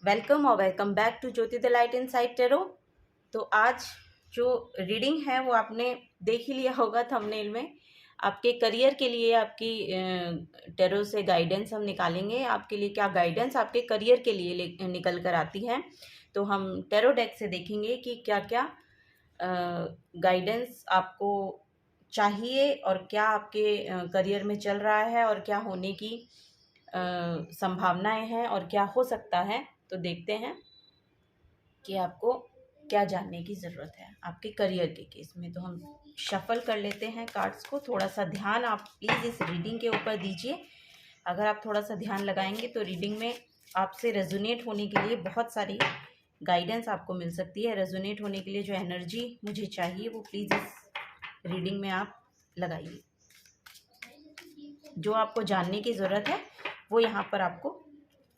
Welcome और welcome back to Jyoti the light inside tarot. तो आज जो रीडिंग है वो आपने देख ही लिया होगा थंबनेल में। आपके करियर के लिए आपकी टेरो से गाइडेंस हम निकालेंगे। आपके लिए क्या गाइडेंस आपके करियर के लिए निकल कर आती है, तो हम टेरो डेक से देखेंगे कि क्या क्या गाइडेंस आपको चाहिए और क्या आपके करियर में चल रहा है और क्या होने की संभावनाएं हैं और क्या हो सकता है। तो देखते हैं कि आपको क्या जानने की ज़रूरत है आपके करियर के केस में। तो हम शफल कर लेते हैं कार्ड्स को। थोड़ा सा ध्यान आप प्लीज़ इस रीडिंग के ऊपर दीजिए। अगर आप थोड़ा सा ध्यान लगाएंगे तो रीडिंग में आपसे रेजोनेट होने के लिए बहुत सारी गाइडेंस आपको मिल सकती है। रेजोनेट होने के लिए जो एनर्जी मुझे चाहिए वो प्लीज़ इस रीडिंग में आप लगाइए। जो आपको जानने की ज़रूरत है वो यहाँ पर आपको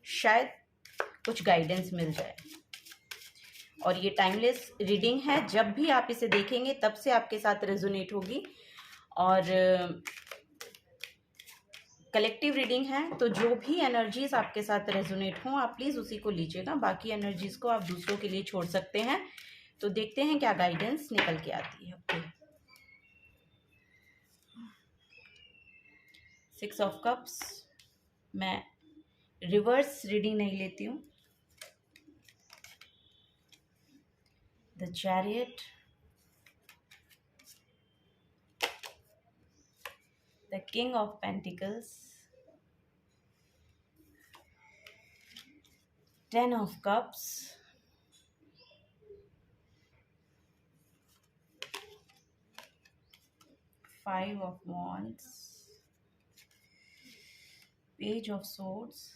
शायद कुछ गाइडेंस मिल जाए। और ये टाइमलेस रीडिंग है, जब भी आप इसे देखेंगे तब से आपके साथ रेजोनेट होगी। और कलेक्टिव रीडिंग है, तो जो भी एनर्जीज आपके साथ रेजोनेट हों आप प्लीज़ उसी को लीजिएगा। बाकी एनर्जीज को आप दूसरों के लिए छोड़ सकते हैं। तो देखते हैं क्या गाइडेंस निकल के आती है। Okay, 6 of cups. मैं रिवर्स रीडिंग नहीं लेती हूँ। The chariot, the king of pentacles, 10 of cups, 5 of wands, page of swords।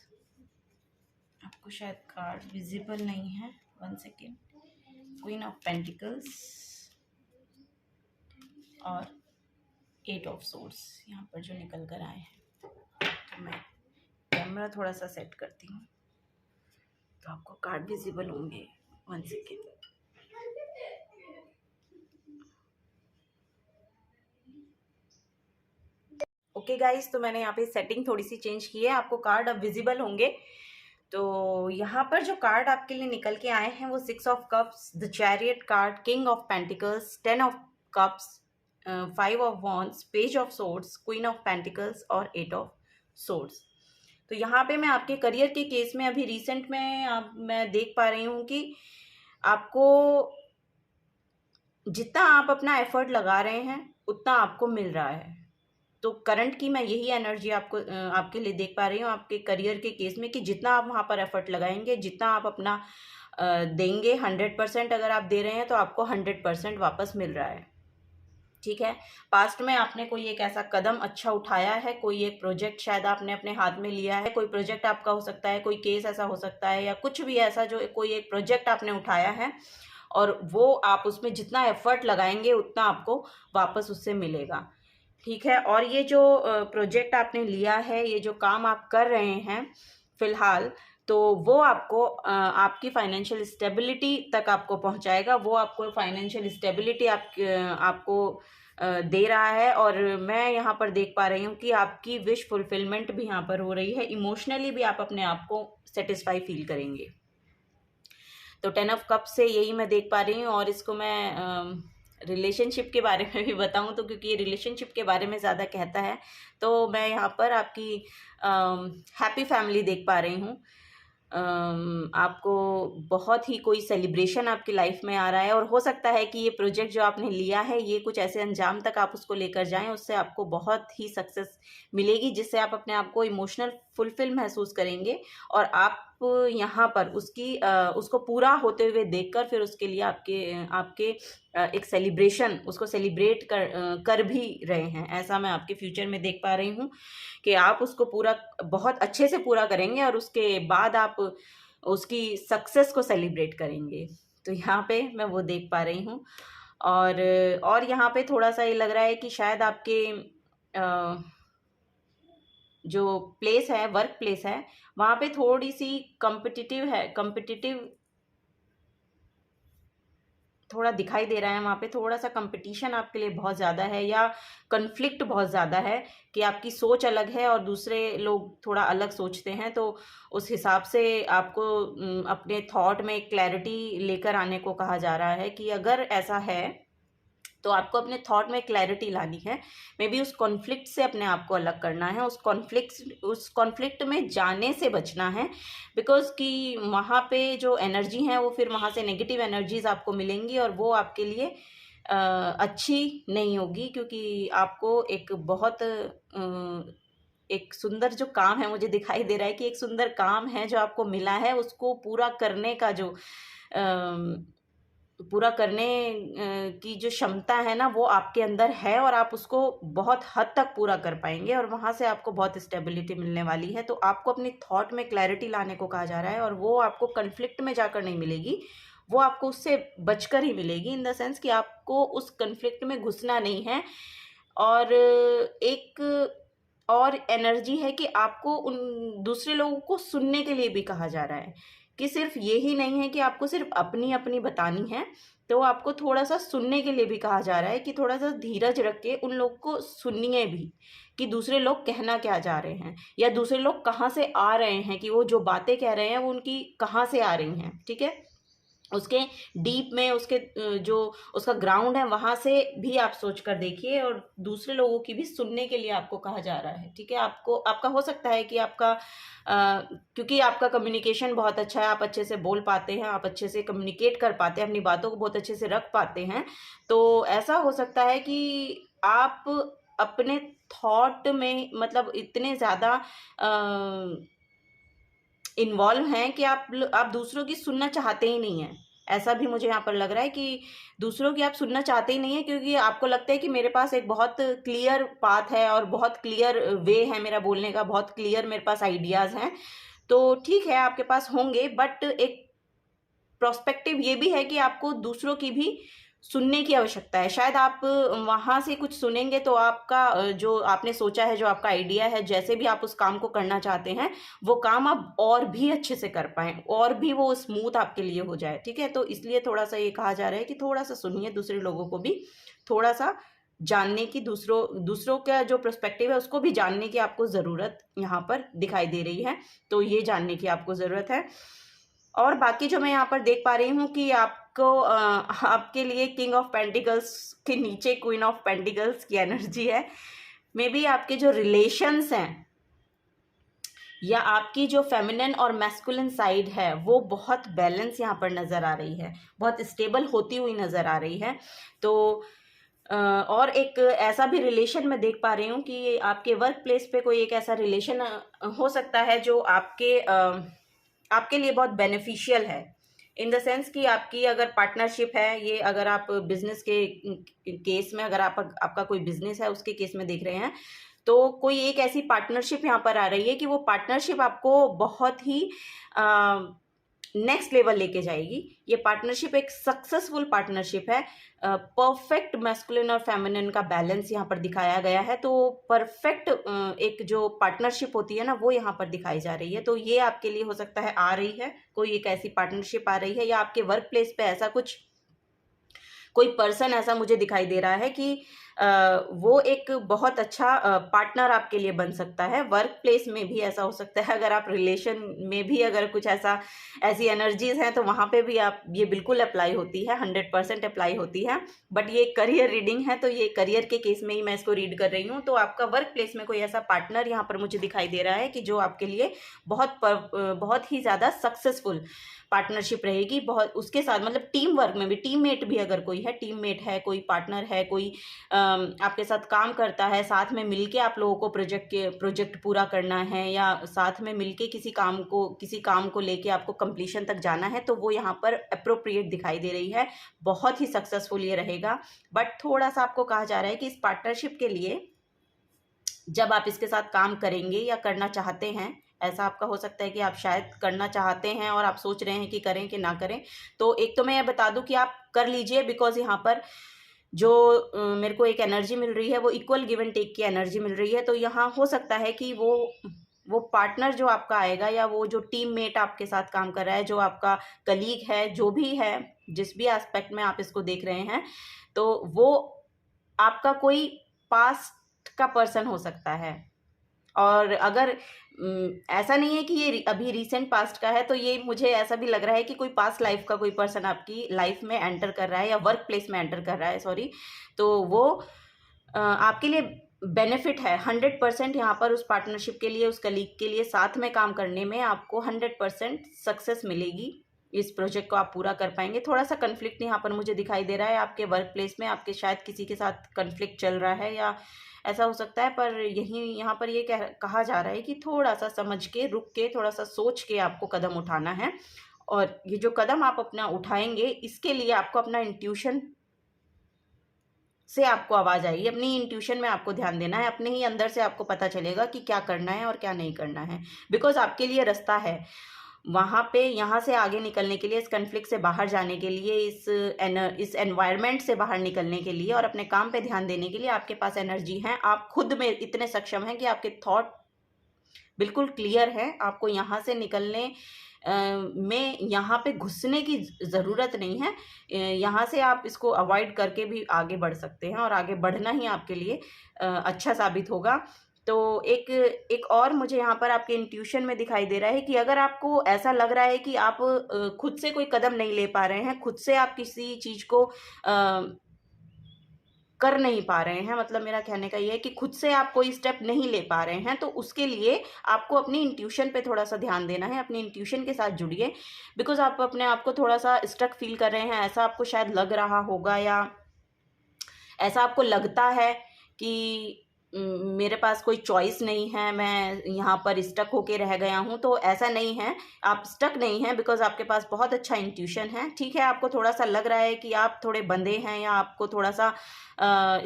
आपको शायद कार्ड विजिबल नहीं है, 1 सेकेंड। क्वीन ऑफ पेंटिकल्स और 8 ऑफ swords यहाँ पर जो निकल कर आए हैं। तो मैं कैमरा थोड़ा सा सेट करती हूँ तो आपको कार्ड विजिबल होंगे। 1 सेकेंड। ओके गाइस, तो मैंने यहाँ पे सेटिंग थोड़ी सी चेंज की है, आपको कार्ड अब विजिबल होंगे। तो यहाँ पर जो कार्ड आपके लिए निकल के आए हैं वो 6 of cups, the chariot card, king of pentacles, 10 of cups, 5 of wands, page of swords, queen of pentacles और 8 ऑफ सोर्ड्स। तो यहाँ पे मैं आपके करियर के केस में अभी रिसेंट में मैं देख पा रही हूँ कि आपको जितना आप अपना एफर्ट लगा रहे हैं उतना आपको मिल रहा है। तो करंट की मैं यही एनर्जी आपको आपके लिए देख पा रही हूँ आपके करियर के केस में, कि जितना आप वहाँ पर एफर्ट लगाएंगे, जितना आप अपना देंगे, 100% अगर आप दे रहे हैं तो आपको 100% वापस मिल रहा है। ठीक है, पास्ट में आपने कोई एक ऐसा कदम अच्छा उठाया है, कोई एक प्रोजेक्ट शायद आपने अपने हाथ में लिया है। कोई प्रोजेक्ट आपका हो सकता है, कोई केस ऐसा हो सकता है, या कुछ भी ऐसा जो कोई एक प्रोजेक्ट आपने उठाया है और वो आप उसमें जितना एफर्ट लगाएंगे उतना आपको वापस उससे मिलेगा। ठीक है, और ये जो प्रोजेक्ट आपने लिया है, ये जो काम आप कर रहे हैं फिलहाल, तो वो आपको आपकी फाइनेंशियल स्टेबिलिटी तक आपको पहुंचाएगा। वो आपको फाइनेंशियल स्टेबिलिटी आपको दे रहा है। और मैं यहाँ पर देख पा रही हूँ कि आपकी विश फुलफिलमेंट भी यहाँ पर हो रही है। इमोशनली भी आप अपने आप को सेटिस्फाई फील करेंगे। तो 10 ऑफ कप से यही मैं देख पा रही हूँ। और इसको मैं रिलेशनशिप के बारे में भी बताऊँ तो, क्योंकि ये रिलेशनशिप के बारे में ज़्यादा कहता है, तो मैं यहाँ पर आपकी हैप्पी फैमिली देख पा रही हूँ। आपको बहुत ही कोई सेलिब्रेशन आपकी लाइफ में आ रहा है, और हो सकता है कि ये प्रोजेक्ट जो आपने लिया है ये कुछ ऐसे अंजाम तक आप उसको लेकर जाएं, उससे आपको बहुत ही सक्सेस मिलेगी, जिससे आप अपने आप को इमोशनल फुलफिल महसूस करेंगे। और आप यहाँ पर उसको पूरा होते हुए देखकर फिर उसके लिए आपके एक सेलिब्रेशन, उसको सेलिब्रेट कर भी रहे हैं। ऐसा मैं आपके फ्यूचर में देख पा रही हूँ कि आप उसको पूरा बहुत अच्छे से पूरा करेंगे और उसके बाद आप उसकी सक्सेस को सेलिब्रेट करेंगे। तो यहाँ पे मैं वो देख पा रही हूँ। और यहाँ पे थोड़ा सा ये लग रहा है कि शायद आपके जो प्लेस है, वर्क प्लेस है, वहाँ पे थोड़ी सी कॉम्पिटिटिव थोड़ा दिखाई दे रहा है, वहाँ पे थोड़ा सा कंपटीशन आपके लिए बहुत ज़्यादा है या कन्फ्लिक्ट बहुत ज़्यादा है कि आपकी सोच अलग है और दूसरे लोग थोड़ा अलग सोचते हैं। तो उस हिसाब से आपको अपने थॉट में क्लैरिटी लेकर आने को कहा जा रहा है कि अगर ऐसा है तो आपको अपने थॉट में क्लैरिटी लानी है। मे बी उस कॉन्फ्लिक्ट से अपने आप को अलग करना है, उस कॉन्फ्लिक्ट में जाने से बचना है, बिकॉज कि वहाँ पे जो एनर्जी है वो फिर वहाँ से नेगेटिव एनर्जीज आपको मिलेंगी और वो आपके लिए अच्छी नहीं होगी, क्योंकि आपको एक बहुत एक सुंदर जो काम है, मुझे दिखाई दे रहा है कि एक सुंदर काम है जो आपको मिला है, उसको पूरा करने का जो पूरा करने की जो क्षमता है ना, वो आपके अंदर है और आप उसको बहुत हद तक पूरा कर पाएंगे और वहाँ से आपको बहुत स्टेबिलिटी मिलने वाली है। तो आपको अपनी थॉट में क्लैरिटी लाने को कहा जा रहा है और वो आपको कन्फ्लिक्ट में जाकर नहीं मिलेगी, वो आपको उससे बचकर ही मिलेगी, इन द सेंस कि आपको उस कन्फ्लिक्ट में घुसना नहीं है। और एक और एनर्जी है कि आपको उन दूसरे लोगों को सुनने के लिए भी कहा जा रहा है, कि सिर्फ ये ही नहीं है कि आपको सिर्फ अपनी अपनी बतानी है, तो आपको थोड़ा सा सुनने के लिए भी कहा जा रहा है कि थोड़ा सा धीरज रख के उन लोग को सुनिए भी, कि दूसरे लोग कहना क्या चाह रहे हैं या दूसरे लोग कहाँ से आ रहे हैं, कि वो जो बातें कह रहे हैं वो उनकी कहाँ से आ रही हैं। ठीक है, उसके डीप में उसके जो उसका ग्राउंड है वहाँ से भी आप सोच कर देखिए और दूसरे लोगों की भी सुनने के लिए आपको कहा जा रहा है। ठीक है, आपको आपका हो सकता है कि आपका क्योंकि आपका कम्युनिकेशन बहुत अच्छा है, आप अच्छे से बोल पाते हैं, आप अच्छे से कम्युनिकेट कर पाते हैं, अपनी बातों को बहुत अच्छे से रख पाते हैं, तो ऐसा हो सकता है कि आप अपने थॉट में मतलब इतने ज़्यादा इन्वॉल्व हैं कि आप दूसरों की सुनना चाहते ही नहीं हैं। ऐसा भी मुझे यहाँ पर लग रहा है कि दूसरों की आप सुनना चाहते ही नहीं है, क्योंकि आपको लगता है कि मेरे पास एक बहुत क्लियर पाथ है और बहुत क्लियर वे है मेरा बोलने का, बहुत क्लियर मेरे पास आइडियाज़ हैं। तो ठीक है, आपके पास होंगे, बट एक प्रोस्पेक्टिव ये भी है कि आपको दूसरों की भी सुनने की आवश्यकता है। शायद आप वहाँ से कुछ सुनेंगे तो आपका जो आपने सोचा है, जो आपका आइडिया है, जैसे भी आप उस काम को करना चाहते हैं, वो काम आप और भी अच्छे से कर पाएँ और भी वो स्मूथ आपके लिए हो जाए। ठीक है, तो इसलिए थोड़ा-सा ये कहा जा रहा है कि थोड़ा-सा सुनिए दूसरे लोगों को भी, थोड़ा-सा जानने की दूसरों का जो पर्सपेक्टिव है उसको भी जानने की आपको ज़रूरत यहाँ पर दिखाई दे रही है। तो ये जानने की आपको ज़रूरत है। और बाकी जो मैं यहाँ पर देख पा रही हूँ कि आपको आपके लिए किंग ऑफ पेंटिकल्स के नीचे क्वीन ऑफ पेंटिकल्स की एनर्जी है। मे बी आपके जो रिलेशंस हैं या आपकी जो फेमिनिन और मैस्कुलिन साइड है वो बहुत बैलेंस यहाँ पर नज़र आ रही है, बहुत स्टेबल होती हुई नज़र आ रही है। तो और एक ऐसा भी रिलेशन मैं देख पा रही हूँ कि आपके वर्क प्लेस पे कोई एक ऐसा रिलेशन हो सकता है जो आपके लिए बहुत बेनिफिशियल है, इन द सेंस कि आपकी अगर पार्टनरशिप है, ये अगर आप बिजनेस के केस में, अगर आपका कोई बिजनेस है उसके केस में देख रहे हैं, तो कोई एक ऐसी पार्टनरशिप यहाँ पर आ रही है कि वो पार्टनरशिप आपको बहुत ही नेक्स्ट लेवल लेके जाएगी। ये पार्टनरशिप एक सक्सेसफुल पार्टनरशिप है। परफेक्ट मैस्कुलिन और फेमिनिन का बैलेंस यहाँ पर दिखाया गया है। तो परफेक्ट एक जो पार्टनरशिप होती है ना, वो यहाँ पर दिखाई जा रही है। तो ये आपके लिए हो सकता है आ रही है, कोई एक ऐसी पार्टनरशिप आ रही है, या आपके वर्क प्लेस पे ऐसा कुछ कोई पर्सन ऐसा मुझे दिखाई दे रहा है कि वो एक बहुत अच्छा पार्टनर आपके लिए बन सकता है। वर्क प्लेस में भी ऐसा हो सकता है, अगर आप रिलेशन में भी अगर कुछ ऐसी एनर्जीज हैं तो वहाँ पे भी आप ये बिल्कुल अप्लाई होती है, 100% अप्लाई होती है। बट ये करियर रीडिंग है, तो ये करियर के केस में ही मैं इसको रीड कर रही हूँ। तो आपका वर्क प्लेस में कोई ऐसा पार्टनर यहाँ पर मुझे दिखाई दे रहा है कि जो आपके लिए बहुत ही ज़्यादा सक्सेसफुल पार्टनरशिप रहेगी। बहुत उसके साथ मतलब टीम वर्क में भी, टीममेट भी अगर कोई है, टीममेट है, कोई पार्टनर है, कोई आपके साथ काम करता है, साथ में मिलके आप लोगों को प्रोजेक्ट पूरा करना है, या साथ में मिलके किसी काम को लेके आपको कंप्लीशन तक जाना है, तो वो यहाँ पर अप्रोप्रिएट दिखाई दे रही है। बहुत ही सक्सेसफुल ये रहेगा। बट थोड़ा सा आपको कहा जा रहा है कि इस पार्टनरशिप के लिए जब आप इसके साथ काम करेंगे या करना चाहते हैं, ऐसा आपका हो सकता है कि आप शायद करना चाहते हैं और आप सोच रहे हैं कि करें कि ना करें, तो एक तो मैं ये बता दूं कि आप कर लीजिए, बिकॉज यहाँ पर जो मेरे को एक एनर्जी मिल रही है वो इक्वल गिव एंड टेक की एनर्जी मिल रही है। तो यहाँ हो सकता है कि वो वो पार्टनर जो आपका आएगा या वो जो टीममेट आपके साथ काम कर रहा है, जो आपका कलीग है, जो भी है, जिस भी एस्पेक्ट में आप इसको देख रहे हैं, तो वो आपका कोई पास्ट का पर्सन हो सकता है। और अगर ऐसा नहीं है कि ये अभी रिसेंट पास्ट का है, तो ये मुझे ऐसा भी लग रहा है कि कोई पास्ट लाइफ का कोई पर्सन आपकी लाइफ में एंटर कर रहा है या वर्क प्लेस में एंटर कर रहा है, सॉरी। तो वो आपके लिए बेनिफिट है 100%। यहाँ पर उस पार्टनरशिप के लिए, उस कलीग के लिए साथ में काम करने में आपको 100% सक्सेस मिलेगी। इस प्रोजेक्ट को आप पूरा कर पाएंगे। थोड़ा सा कन्फ्लिक्ट यहाँ पर मुझे दिखाई दे रहा है आपके वर्क प्लेस में, आपके शायद किसी के साथ कन्फ्लिक्ट चल रहा है या ऐसा हो सकता है, पर यहाँ पर ये कहा जा रहा है कि थोड़ा सा समझ के, रुक के, थोड़ा सा सोच के आपको कदम उठाना है। और ये जो कदम आप अपना उठाएंगे, इसके लिए आपको अपना इंट्यूशन से आपको आवाज़ आएगी, अपनी इंट्यूशन में आपको ध्यान देना है। अपने ही अंदर से आपको पता चलेगा कि क्या करना है और क्या नहीं करना है, बिकॉज आपके लिए रास्ता है वहाँ पे। यहाँ से आगे निकलने के लिए, इस कन्फ्लिक्ट से बाहर जाने के लिए, इस एनवायरनमेंट से बाहर निकलने के लिए और अपने काम पे ध्यान देने के लिए आपके पास एनर्जी है। आप खुद में इतने सक्षम हैं कि आपके थॉट बिल्कुल क्लियर है। आपको यहाँ से निकलने में, यहाँ पे घुसने की ज़रूरत नहीं है। यहाँ से आप इसको अवॉइड करके भी आगे बढ़ सकते हैं और आगे बढ़ना ही आपके लिए अच्छा साबित होगा। तो एक और मुझे यहाँ पर आपके इंट्यूशन में दिखाई दे रहा है कि अगर आपको ऐसा लग रहा है कि आप खुद से कोई कदम नहीं ले पा रहे हैं, खुद से आप किसी चीज़ को कर नहीं पा रहे हैं, मतलब मेरा कहने का ये है कि खुद से आप कोई स्टेप नहीं ले पा रहे हैं, तो उसके लिए आपको अपनी इंट्यूशन पे थोड़ा सा ध्यान देना है। अपनी इंट्यूशन के साथ जुड़िए, बिकॉज आप अपने आप को थोड़ा सा स्टक फील कर रहे हैं, ऐसा आपको शायद लग रहा होगा या ऐसा आपको लगता है कि मेरे पास कोई चॉइस नहीं है, मैं यहाँ पर स्टक होके रह गया हूँ। तो ऐसा नहीं है, आप स्टक नहीं हैं, बिकॉज आपके पास बहुत अच्छा इंट्यूशन है। ठीक है, आपको थोड़ा सा लग रहा है कि आप थोड़े बंधे हैं या आपको थोड़ा सा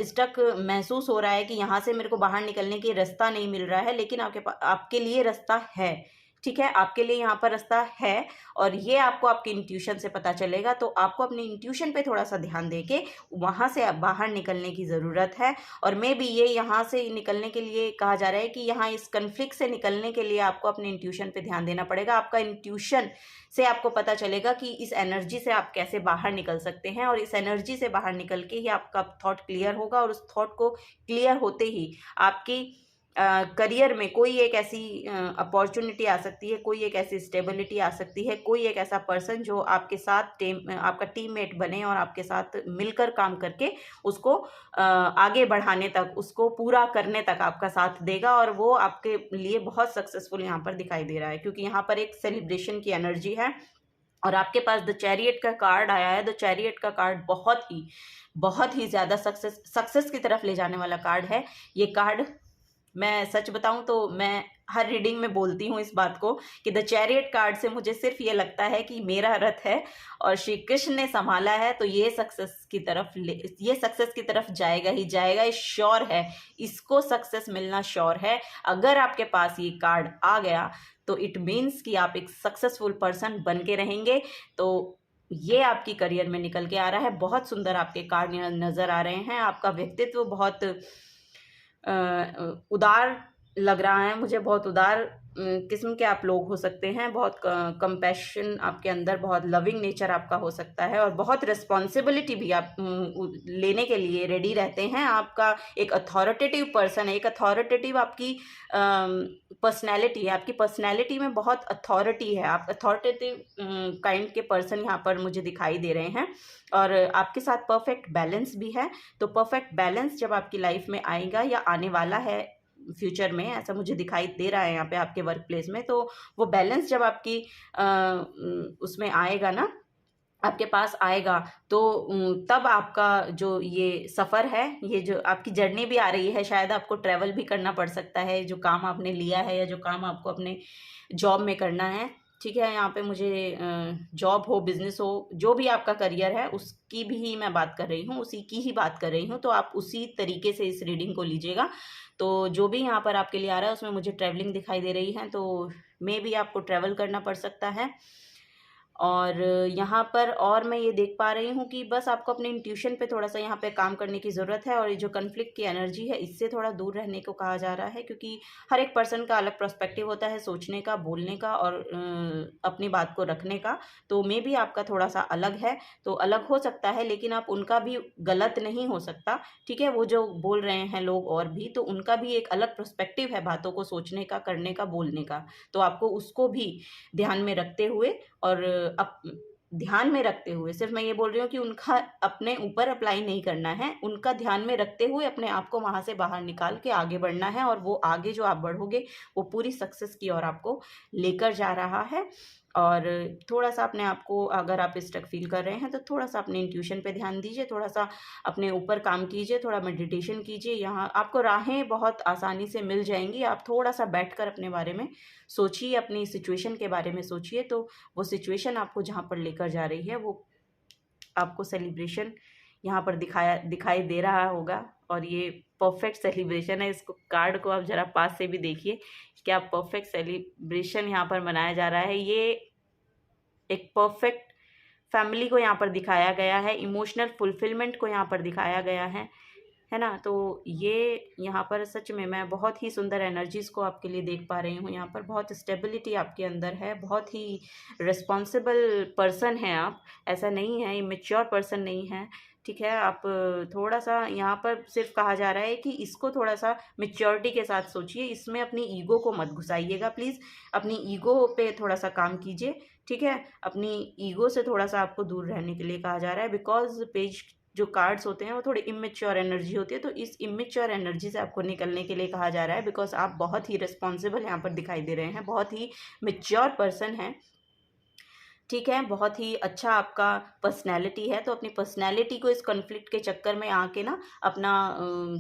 स्टक महसूस हो रहा है कि यहाँ से मेरे को बाहर निकलने की रास्ता नहीं मिल रहा है, लेकिन आपके लिए रास्ता है। ठीक है, आपके लिए यहाँ पर रास्ता है और ये आपको आपके इंट्यूशन से पता चलेगा। तो आपको अपने इंट्यूशन पे थोड़ा सा ध्यान देके वहाँ से बाहर निकलने की ज़रूरत है। और मे बी ये यहाँ से निकलने के लिए कहा जा रहा है कि यहाँ इस कन्फ्लिक्ट से निकलने के लिए आपको अपने इंट्यूशन पे ध्यान देना पड़ेगा। आपका इंट्यूशन से आपको पता चलेगा कि इस एनर्जी से आप कैसे बाहर निकल सकते हैं, और इस एनर्जी से बाहर निकल के ही आपका थॉट क्लियर होगा। और उस थॉट को क्लियर होते ही आपकी करियर में कोई एक ऐसी अपॉर्चुनिटी आ सकती है, कोई एक ऐसी स्टेबिलिटी आ सकती है, कोई एक ऐसा पर्सन जो आपके साथ आपका टीममेट बने और आपके साथ मिलकर काम करके उसको आगे बढ़ाने तक, उसको पूरा करने तक आपका साथ देगा। और वो आपके लिए बहुत सक्सेसफुल यहाँ पर दिखाई दे रहा है, क्योंकि यहाँ पर एक सेलिब्रेशन की एनर्जी है। और आपके पास द चैरियट का कार्ड आया है। द चैरियट का कार्ड बहुत ही ज़्यादा सक्सेस की तरफ ले जाने वाला कार्ड है। ये कार्ड, मैं सच बताऊं तो मैं हर रीडिंग में बोलती हूँ इस बात को कि द चैरियट कार्ड से मुझे सिर्फ ये लगता है कि मेरा रथ है और श्री कृष्ण ने संभाला है, तो ये सक्सेस की तरफ जाएगा ही जाएगा, ये श्योर है। इसको सक्सेस मिलना श्योर है। अगर आपके पास ये कार्ड आ गया तो इट मीन्स कि आप एक सक्सेसफुल पर्सन बन के रहेंगे। तो ये आपकी करियर में निकल के आ रहा है। बहुत सुंदर आपके कार्ड नज़र आ रहे हैं। आपका व्यक्तित्व बहुत उदार लग रहा है मुझे, बहुत उदार किस्म के आप लोग हो सकते हैं। बहुत कंपैशन आपके अंदर, बहुत लविंग नेचर आपका हो सकता है और बहुत रिस्पॉन्सिबिलिटी भी आप लेने के लिए रेडी रहते हैं। आपका एक अथॉरिटेटिव पर्सन है, एक अथॉरिटेटिव आपकी पर्सनैलिटी है। आपकी पर्सनैलिटी में बहुत अथॉरिटी है। आप अथॉरिटेटिव काइंड के पर्सन यहाँ पर मुझे दिखाई दे रहे हैं और आपके साथ परफेक्ट बैलेंस भी है। तो परफेक्ट बैलेंस जब आपकी लाइफ में आएगा या आने वाला है फ्यूचर में, ऐसा मुझे दिखाई दे रहा है यहाँ पे आपके वर्क प्लेस में, तो वो बैलेंस जब आपकी उसमें आएगा ना, आपके पास आएगा, तो तब आपका जो ये सफ़र है, ये जो आपकी जर्नी भी आ रही है, शायद आपको ट्रैवल भी करना पड़ सकता है, जो काम आपने लिया है या जो काम आपको अपने जॉब में करना है। ठीक है, यहाँ पे मुझे जॉब हो, बिजनेस हो, जो भी आपका करियर है उसकी भी मैं बात कर रही हूँ, उसी की ही बात कर रही हूँ। तो आप उसी तरीके से इस रीडिंग को लीजिएगा। तो जो भी यहाँ पर आपके लिए आ रहा है उसमें मुझे ट्रैवलिंग दिखाई दे रही है, तो मे भी आपको ट्रैवल करना पड़ सकता है। और यहाँ पर और मैं ये देख पा रही हूँ कि बस आपको अपने इंट्यूशन पे थोड़ा-सा यहाँ पे काम करने की ज़रूरत है, और ये जो कॉन्फ्लिक्ट की एनर्जी है, इससे थोड़ा दूर रहने को कहा जा रहा है, क्योंकि हर एक पर्सन का अलग पर्सपेक्टिव होता है सोचने का, बोलने का और अपनी बात को रखने का। तो मे बी आपका थोड़ा-सा अलग है, तो अलग हो सकता है, लेकिन आप उनका भी गलत नहीं हो सकता, ठीक है? वो जो बोल रहे हैं लोग और भी, तो उनका भी एक अलग पर्सपेक्टिव है बातों को सोचने का, करने का, बोलने का। तो आपको उसको भी ध्यान में रखते हुए और अप ध्यान में रखते हुए, सिर्फ़ मैं ये बोल रही हूँ कि उनका अपने ऊपर अप्लाई नहीं करना है, उनका ध्यान में रखते हुए अपने आप को वहाँ से बाहर निकाल के आगे बढ़ना है, और वो आगे जो आप बढ़ोगे, वो पूरी सक्सेस की ओर आपको लेकर जा रहा है। और थोड़ा-सा अपने आप को, अगर आप स्टक फ़ील कर रहे हैं, तो थोड़ा-सा अपने इंट्यूशन पे ध्यान दीजिए, थोड़ा-सा अपने ऊपर काम कीजिए, थोड़ा मेडिटेशन कीजिए। यहाँ आपको राहें बहुत आसानी से मिल जाएँगी, आप थोड़ा-सा बैठकर अपने बारे में सोचिए, अपनी सिचुएशन के बारे में सोचिए, तो वो सिचुएशन आपको जहाँ पर लेकर जा रही है, वो आपको सेलिब्रेशन यहाँ पर दिखाई दे रहा होगा, और ये परफेक्ट सेलिब्रेशन है। इसको, कार्ड को आप ज़रा पास से भी देखिए, क्या परफेक्ट सेलिब्रेशन यहाँ पर मनाया जा रहा है। ये एक परफेक्ट फैमिली को यहाँ पर दिखाया गया है, इमोशनल फुलफिलमेंट को यहाँ पर दिखाया गया है ना? तो ये यहाँ पर सच में मैं बहुत ही सुंदर एनर्जीज़ को आपके लिए देख पा रही हूँ। यहाँ पर बहुत स्टेबिलिटी आपके अंदर है, बहुत ही रिस्पॉन्सिबल पर्सन हैं आप, ऐसा नहीं है, इमैच्योर पर्सन नहीं है, ठीक है? आप थोड़ा-सा यहाँ पर सिर्फ़ कहा जा रहा है कि इसको थोड़ा-सा मैच्योरिटी के साथ सोचिए, इसमें अपनी ईगो को मत घुसाइएगा प्लीज़, अपनी ईगो पे थोड़ा-सा काम कीजिए, ठीक है? अपनी ईगो से थोड़ा-सा आपको दूर रहने के लिए कहा जा रहा है, बिकॉज़ पेज जो कार्ड्स होते हैं वो थोड़ी इमैच्योर एनर्जी होती है, तो इस इमैच्योर एनर्जी से आपको निकलने के लिए कहा जा रहा है, बिकॉज़ आप बहुत ही रिस्पॉन्सिबल यहाँ पर दिखाई दे रहे हैं, बहुत ही मैच्योर पर्सन हैं, ठीक है? बहुत ही अच्छा आपका पर्सनैलिटी है, तो अपनी पर्सनैलिटी को इस कॉन्फ्लिक्ट के चक्कर में आके ना अपना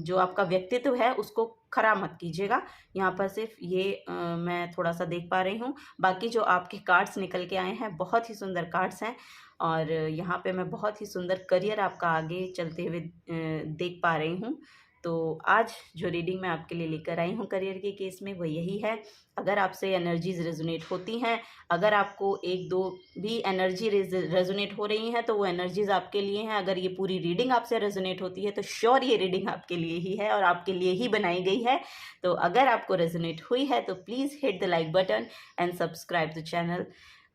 जो आपका व्यक्तित्व है उसको खराब मत कीजिएगा। यहाँ पर सिर्फ़ ये मैं थोड़ा-सा देख पा रही हूँ। बाकी जो आपके कार्ड्स निकल के आए हैं, बहुत ही सुंदर कार्ड्स हैं, और यहाँ पे मैं बहुत ही सुंदर करियर आपका आगे चलते हुए देख पा रही हूँ। तो आज जो रीडिंग मैं आपके लिए लेकर आई हूँ करियर के केस में, वो यही है। अगर आपसे एनर्जीज़ रेज़ोनेट होती हैं, अगर आपको 1-2 भी एनर्जी रेज़ोनेट हो रही हैं, तो वो एनर्जीज़ आपके लिए हैं। अगर ये पूरी रीडिंग आपसे रेज़ोनेट होती है, तो श्योर ये रीडिंग आपके लिए ही है और आपके लिए ही बनाई गई है। तो अगर आपको रेज़ोनेट हुई है, तो please hit the like button and subscribe the channel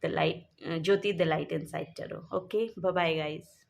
the light Jyoti the light inside tarot. Okay, bye bye guys.